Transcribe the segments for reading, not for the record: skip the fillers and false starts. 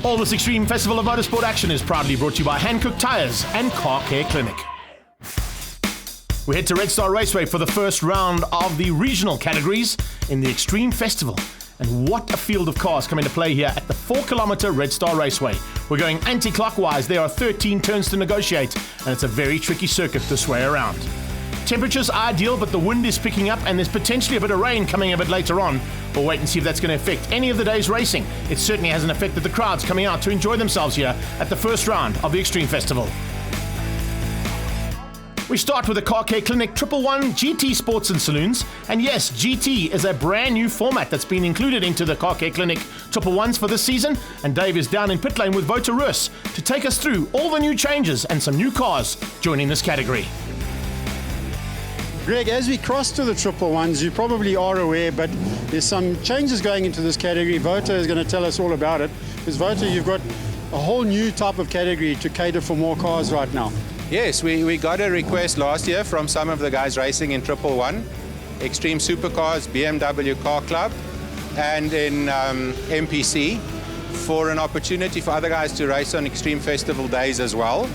All this extreme festival of motorsport action is proudly brought to you by Hankook Tyres and Car Care Clinic. We head to Red Star Raceway for the first round of the regional categories in the Extreme Festival. And what a field of cars come into play here at the 4-kilometre Red Star Raceway. We're going anti-clockwise. There are 13 turns to negotiate, and it's a very tricky circuit this way around. Temperature's ideal, but the wind is picking up and there's potentially a bit of rain coming a bit later on. We'll wait and see if that's going to affect any of the day's racing. It certainly hasn't affected the crowds coming out to enjoy themselves here at the first round of the Extreme Festival. We start with the Car Care Clinic 111 GT Sports and Saloons. And yes, GT is a brand new format that's been included into the Car Care Clinic 111s for this season. And Dave is down in pit lane with Wouter Roos to take us through all the new changes and some new cars joining this category. Greg, as we cross to the 111s, you probably are aware, but there's some changes going into this category. Wouter is going to tell us all about it. Because Wouter, you've got a whole new type of category to cater for more cars right now. Yes, we got a request last year from some of the guys racing in 111, Extreme Supercars, BMW Car Club, and in MPC, for an opportunity for other guys to race on Extreme Festival days as well.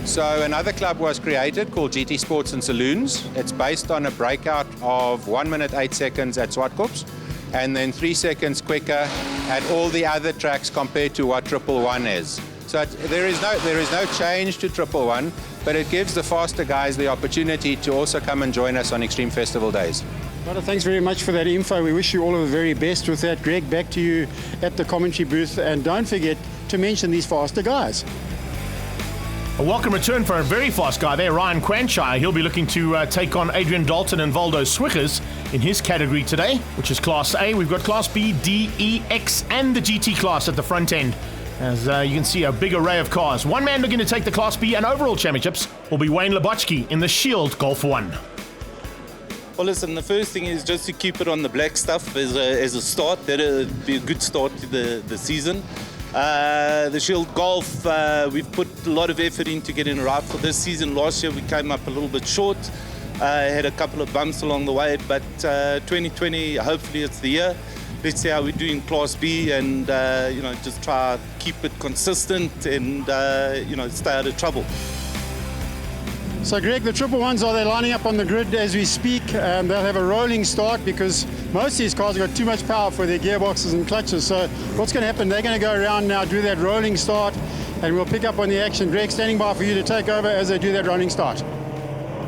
So another club was created called GT Sports and Saloons. It's based on a breakout of 1 minute 8 seconds at Swartkops, and then 3 seconds quicker at all the other tracks compared to what 111 is. So there is no change to 111, but it gives the faster guys the opportunity to also come and join us on Extreme Festival days. Wouter, thanks very much for that info. We wish you all of the very best with that. Greg, back to you at the commentary booth, and don't forget to mention these faster guys. A welcome return for a very fast guy there, Ryan Quanshire. He'll be looking to take on Adrian Dalton and Valdo Swiggers in his category today, which is Class A. We've got Class B, D, E, X, and the GT class at the front end. As you can see, a big array of cars. One man looking to take the Class B and overall championships will be Wayne Lebotsky in the Shield Golf 1. Well, listen, the first thing is just to keep it on the black stuff as a start. That'll be a good start to the season. The Shield Golf, we've put a lot of effort into getting it right for this season. Last year we came up a little bit short, had a couple of bumps along the way, but 2020, hopefully it's the year. Let's see how we do in Class B, and just try to keep it consistent and stay out of trouble. So Greg, the 111s, are they lining up on the grid as we speak? They'll have a rolling start because most of these cars have got too much power for their gearboxes and clutches. So what's going to happen? They're going to go around now, do that rolling start, and we'll pick up on the action. Greg, standing by for you to take over as they do that rolling start.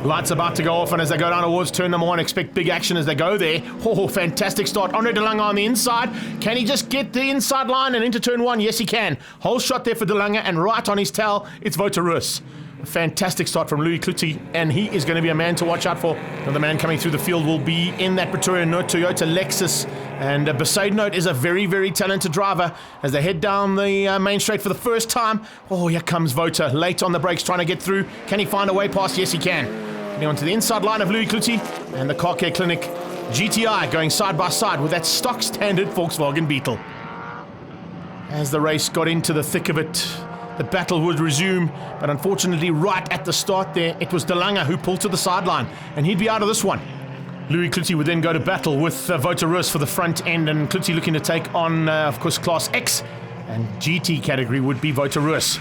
Lights about to go off, and as they go down towards turn number 1, expect big action as they go there. Oh, fantastic start. Andre De Lange on the inside. Can he just get the inside line and into turn 1? Yes, he can. Whole shot there for De Lange, and right on his tail, it's Wouter Roos. A fantastic start from Louis Kluti, and he is going to be a man to watch out for. Another man coming through the field will be in that Pretoria Note Toyota Lexus, and Besaidnote is a very, very talented driver as they head down the main straight for the first time. Oh, here comes Wouter, late on the brakes, trying to get through. Can he find a way past? Yes, he can. Getting onto the inside line of Louis Kluti, and the Car Care Clinic GTI going side by side with that stock standard Volkswagen Beetle. As the race got into the thick of it, the battle would resume, but unfortunately right at the start there, it was De Lange who pulled to the sideline, and he'd be out of this one. Louis Kluti would then go to battle with Wouter Roos for the front end, and Kluti looking to take on, of course, Class X, and GT category would be Wouter Roos.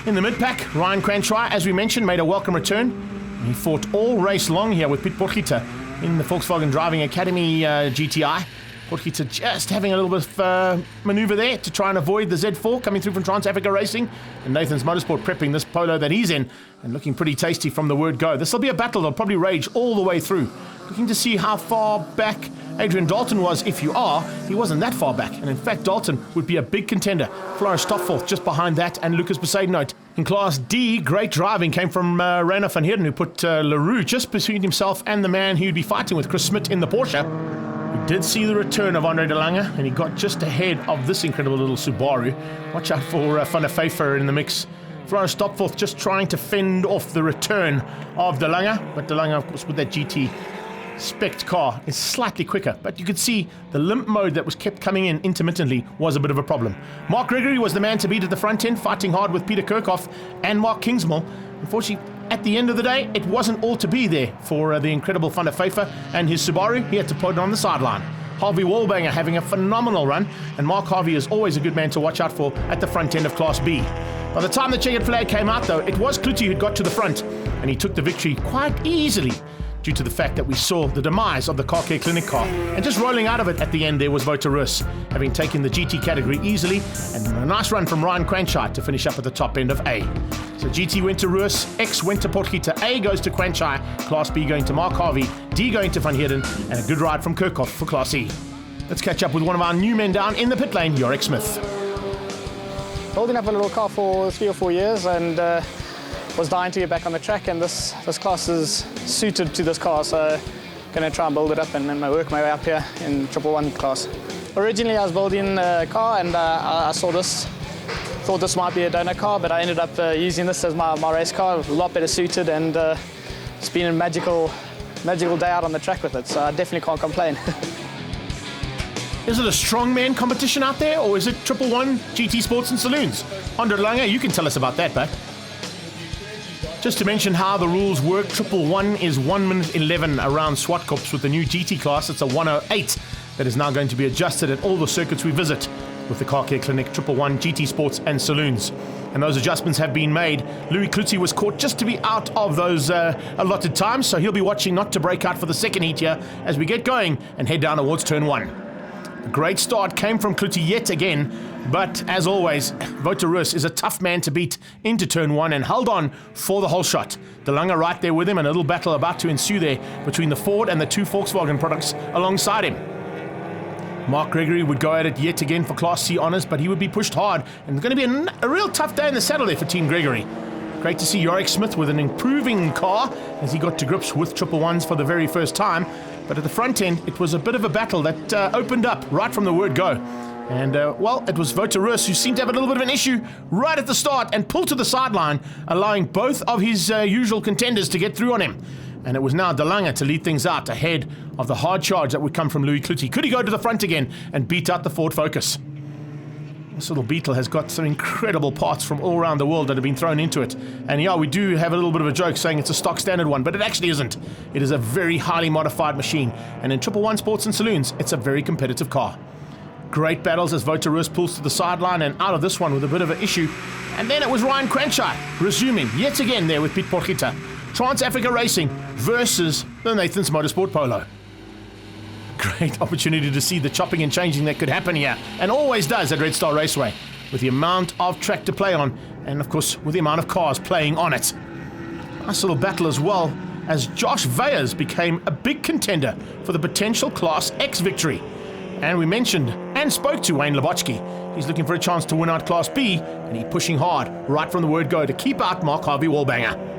In the mid-pack, Ryan Quanshire, as we mentioned, made a welcome return. He fought all race long here with Piet Potgieter in the Volkswagen Driving Academy GTI. Potgieter just having a little bit of manoeuvre there to try and avoid the Z4 coming through from Trans-Africa Racing. And Nathan's Motorsport prepping this Polo that he's in and looking pretty tasty from the word go. This will be a battle that'll probably rage all the way through. Looking to see how far back Adrian Dalton was. If you are, he wasn't that far back. And in fact, Dalton would be a big contender. Floris Stopforth just behind that, and Lucas Besaidnote. In Class D, great driving came from Reiner van Heerden, who put LaRue just between himself and the man he would be fighting with, Chris Smit, in the Porsche. We did see the return of Andre De Lange, and he got just ahead of this incredible little Subaru. Watch out for Van der Pfeiffer in the mix. Floris Stopforth just trying to fend off the return of De Lange, but De Lange, of course, with that GT spec car is slightly quicker, but you could see the limp mode that was kept coming in intermittently was a bit of a problem. Mark Gregory was the man to beat at the front end, fighting hard with Peter Kirchhoff and Mark Kingsmill. Unfortunately, at the end of the day, it wasn't all to be there for the incredible Van der Pfeiffer and his Subaru. He had to put it on the sideline. Harvey Wallbanger having a phenomenal run, and Mark Harvey is always a good man to watch out for at the front end of Class B. By the time the checkered flag came out, though, it was Kluti who'd got to the front, and he took the victory quite easily due to the fact that we saw the demise of the Car Care Clinic car. And just rolling out of it at the end there was Wouter Roos, having taken the GT category easily, and a nice run from Ryan Quanchai to finish up at the top end of A. So GT went to Roos, X went to Potgieter, A goes to Quanchai, Class B going to Mark Harvey, D going to Van Heerden, and a good ride from Kirchhoff for Class E. Let's catch up with one of our new men down in the pit lane, Yorick Smith. Building up a little car for 3 or 4 years, and was dying to get back on the track, and this class is suited to this car, so going to try and build it up and then work my way up here in 111 class. Originally I was building a car, and I saw this, thought this might be a donor car, but I ended up using this as my race car, a lot better suited, and it's been a magical day out on the track with it, so I definitely can't complain. Is it a strongman competition out there, or is it 111 GT Sports and Saloons? Andre Lange, you can tell us about that, but just to mention how the rules work, 111 is 1 minute 11 around Swartkops with the new GT class. It's a 108 that is now going to be adjusted at all the circuits we visit with the Car Care Clinic, 111 GT Sports and Saloons. And those adjustments have been made. Louis Kluti was caught just to be out of those allotted times, so he'll be watching not to break out for the second heat here as we get going and head down towards turn 1. A great start came from Kluti yet again, but as always, Wouter Roos is a tough man to beat into turn 1 and held on for the whole shot. De Lange right there with him, and a little battle about to ensue there between the Ford and the 2 Volkswagen products alongside him. Mark Gregory would go at it yet again for Class C honours, but he would be pushed hard, and it's going to be a real tough day in the saddle there for Team Gregory. Great to see Yorick Smith with an improving car as he got to grips with 111s for the very first time. But at the front end, it was a bit of a battle that opened up right from the word go. And, well, it was Wouter Roos who seemed to have a little bit of an issue right at the start and pulled to the sideline, allowing both of his usual contenders to get through on him. And it was now De Lange to lead things out ahead of the hard charge that would come from Louis Kluti. Could he go to the front again and beat out the Ford Focus? This little Beetle has got some incredible parts from all around the world that have been thrown into it. And yeah, we do have a little bit of a joke saying it's a stock standard one, but it actually isn't. It is a very highly modified machine. And in 111 Sports and Saloons, it's a very competitive car. Great battles as Wouter Roos pulls to the sideline and out of this one with a bit of an issue. And then it was Ryan Quanchai resuming yet again there with Piet Potgieter. Trans-Africa Racing versus the Nathan's Motorsport Polo. Great opportunity to see the chopping and changing that could happen here, and always does at Red Star Raceway, with the amount of track to play on, and of course with the amount of cars playing on it. Nice little battle as well, as Josh Veyers became a big contender for the potential Class X victory. And we mentioned and spoke to Wayne Lebotsky. He's looking for a chance to win out Class B, and he's pushing hard right from the word go to keep out Mark Harvey Wallbanger.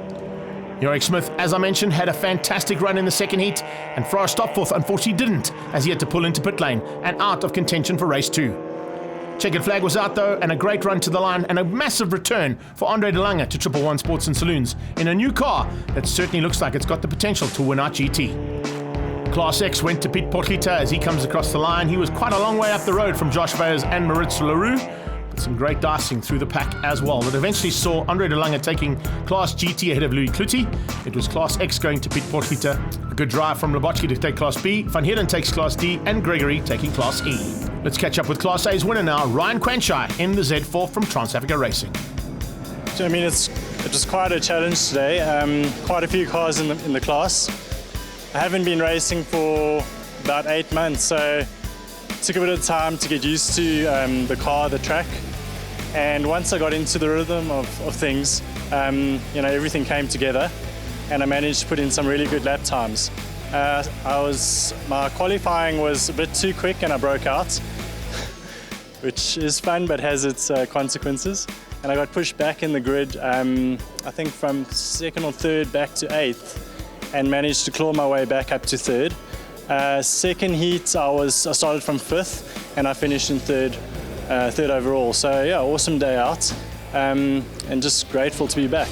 Yorick Smith, as I mentioned, had a fantastic run in the second heat, and Frans Stopforth unfortunately didn't, as he had to pull into pit lane and out of contention for race 2. Checkered flag was out though, and a great run to the line and a massive return for Andre De Lange to 111 Sports and Saloons in a new car that certainly looks like it's got the potential to win out GT. Class X went to Piet Potgieter as he comes across the line. He was quite a long way up the road from Josh Veyers and Maurits Leroux. Some great dicing through the pack as well, that eventually saw Andre De Lange taking Class GT ahead of Louis Kluti. It was Class X going to Piet Potgieter. A good drive from Lebotsky to take Class B. Van Heerden takes Class D, and Gregory taking Class E. Let's catch up with Class A's winner now, Ryan Quanchai in the Z4 from Trans-Africa Racing. So, I mean, it was quite a challenge today. Quite a few cars in the class. I haven't been racing for about 8 months, so it took a bit of time to get used to the car, the track. And once I got into the rhythm of things, everything came together, and I managed to put in some really good lap times. My qualifying was a bit too quick, and I broke out, which is fun but has its consequences. And I got pushed back in the grid, I think from 2nd or 3rd back to 8th, and managed to claw my way back up to 3rd. Second heat, I started from 5th, and I finished in 3rd overall. So yeah, awesome day out, and just grateful to be back.